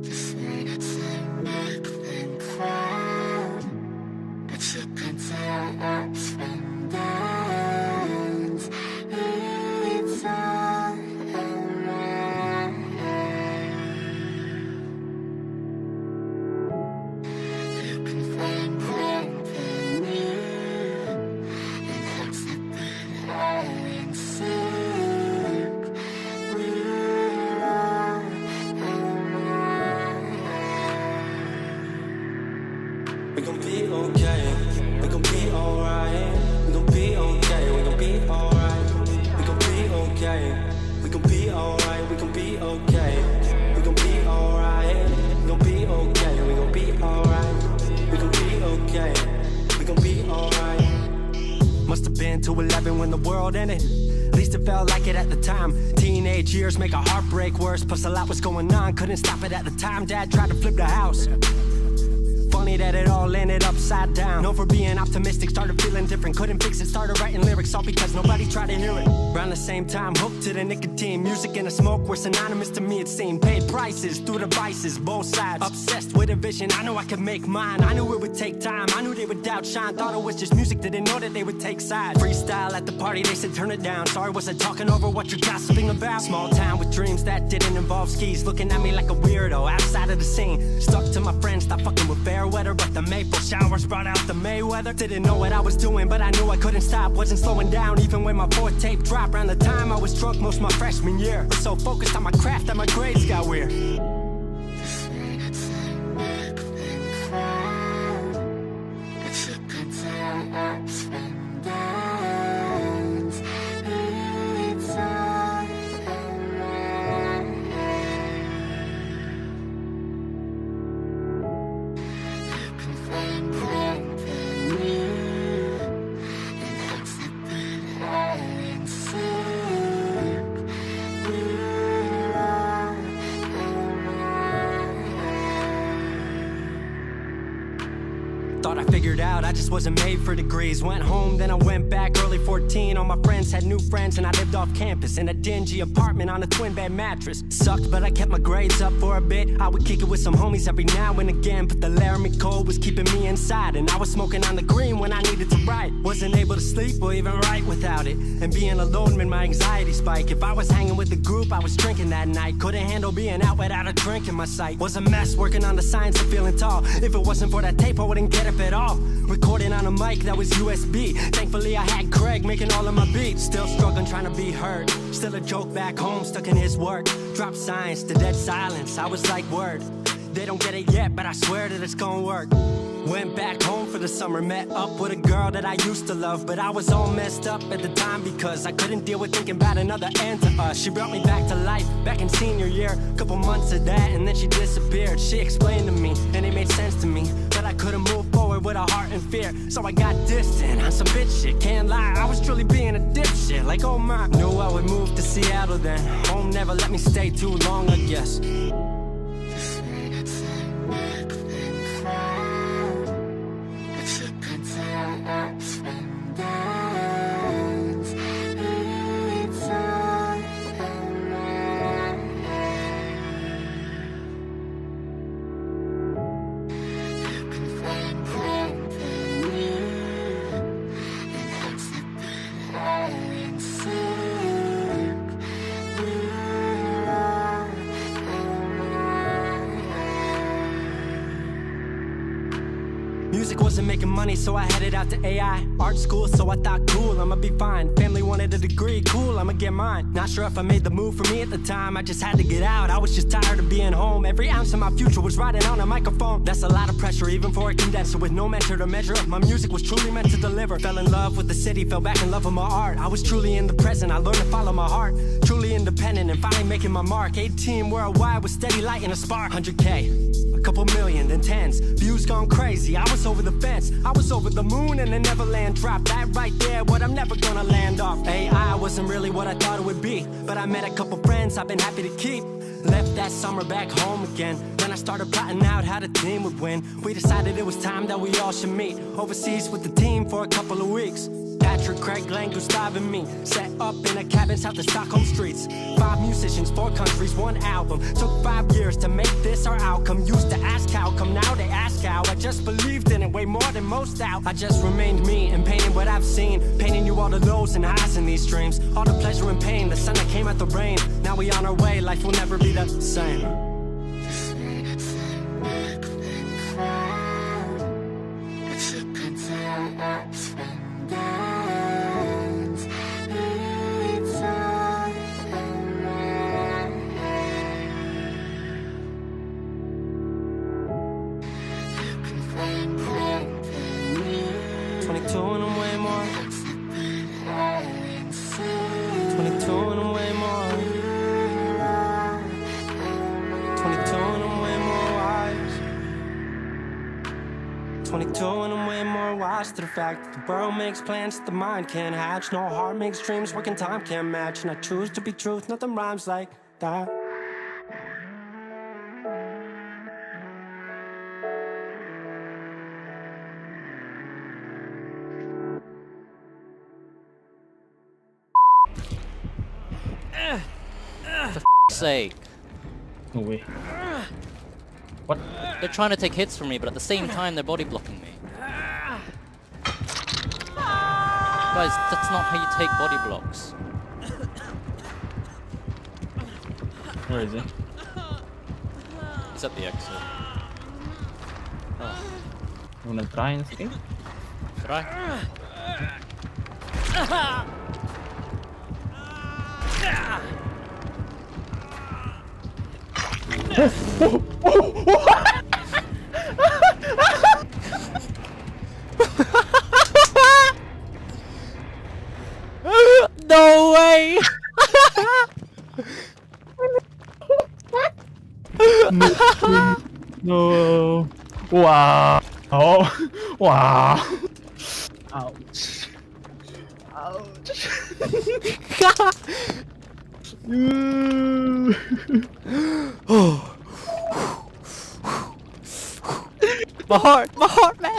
Just wanted to make them proud, but you can tell ups from downs. It's all around. You can find company in hearts that beat all in sync. We're all around. We gon' be okay, we gon' be alright. We gon' be okay, we gon' be alright. We gon' be okay, we gon' be alright. We gon' be okay, we gon' be alright. We gon' be okay, we gon' be alright. We gon' be okay, we gon' be alright. Must've been 2-11 when the world ended. At least it felt like it at the time. Teenage years make a heartbreak worse. Plus a lot was going on, couldn't stop it at the time. Dad tried to flip the house. Funny that it all ended upside down. Known for being optimistic, started feeling different. Couldn't fix it, started writing lyrics all because nobody tried to hear it. Around the same time, hooked to the nicotine. Music and the smoke were synonymous to me, it seemed. Paid prices through devices, both sides. Obsessed with a vision, I knew I could make mine. I knew it would take time, I knew they would outshine. Thought it was just music, didn't know that they would take sides. Freestyle at the party, they said turn it down. Sorry, was I talking over what you're gossiping about? Small town with dreams that didn't involve skis. Looking at me like a weirdo, outside of the scene. Stuck to my friends, thought fucking with fair weather. But the maple showers brought out the Mayweather. Didn't know what I was doing, but I knew I couldn't stop. Wasn't slowing down, even when my 4th tape dropped. Around the time I was drunk most my freshman year. Was so focused on my craft that my grades got weird. Just wanted to make them proud, but you can tell ups from downs. It's all around. You can find company in hearts that beat all in sync. We're all around. Thought I figured out I just wasn't made for degrees. Went home, then I went back early 14. All my friends had new friends and I lived off campus in a dingy apartment on a twin bed mattress. Sucked, but I kept my grades up for a bit. I would kick it with some homies every now and again, but the Laramie cold was keeping me inside. And I was smoking on the green when I needed to write. Wasn't able to sleep or even write without it. And being alone made my anxiety spike. If I was hanging with the group, I was drinking that night. Couldn't handle being out without a drink in my sight. Was a mess working on the science of feeling tall. If it wasn't for that tape, I wouldn't get up at all. Recording on a mic that was USB. Thankfully I had Craig making all of my beats. Still struggling trying to be heard. Still a joke back home, stuck in his work. Dropped science to dead silence. I was like, word. They don't get it yet, but I swear that it's gonna work. Went back home for the summer, met up with a girl that I used to love. But I was all messed up at the time because I couldn't deal with thinking about another end to us. She brought me back to life, back in senior year. Couple months of that and then she disappeared. She explained to me, and it made sense to me, that I couldn't move forward with a heart in fear. So I got distant on some bitch shit, can't lie, I was truly being a dipshit. Like oh my, knew I would move to Seattle then. Home never let me stay too long, I guess. Just wanted to make them proud, but you can tell ups from downs. It's all around. You can find company in hearts that beat all in sync. We're all Music wasn't making money, so I headed out to AI art school, so I thought cool, I'ma be fine. Family wanted a degree, cool, I'ma get mine. Not sure if I made the move for me at the time, I just had to get out. I was just tired of being home. Every ounce of my future was riding on a microphone. That's a lot of pressure, even for a condenser with no mentor to measure up. My music was truly meant to deliver. Fell in love with the city, fell back in love with my art. I was truly in the present, I learned to follow my heart. Truly independent and finally making my mark. 18 worldwide with steady light and a spark. 100K, a couple million, then tens. Views gone crazy, I was over the fence. I was over the moon and the Neverland drop. That right there, what I'm never gonna land off. AI wasn't really what I thought it would be, but I met a couple friends I've been happy to keep. Left that summer back home again. Then I started plotting out how the team would win. We decided it was time that we all should meet overseas with the team for a couple of weeks. Patrick, Craig, Glenn, Gustav, and me. Set up in a cabin south of Stockholm streets. 5 musicians, 4 countries, 1 album. Took 5 years to make this our outcome. Used to ask how, come now they ask how. I just believed in it way more than most out. I just remained me and painted what I've seen. Painting you all the lows and highs in these dreams. All the pleasure and pain, the sun that came out the rain. Now we on our way, life will never be the same. This ain't some big thing found, but you can tell ups and downs. It's all around. You can find company. 22 and I'm way more. It's a bit high and soon. 22 and I'm way more. 22 and I'm way more wise. 22 and I'm way more wise to the fact that the world makes plans that the mind can't hatch. No heart makes dreams, working time can't match. And I choose to be truth, nothing rhymes like that. For sake. No way. What? They're trying to take hits from me, but at the same time they're body blocking me. Guys, that's not how you take body blocks. Where is he? He's at the exit. Oh. You wanna try and see? Should I? No way! No. Wow. Oh. Wow. Ouch. Ouch. My heart, man!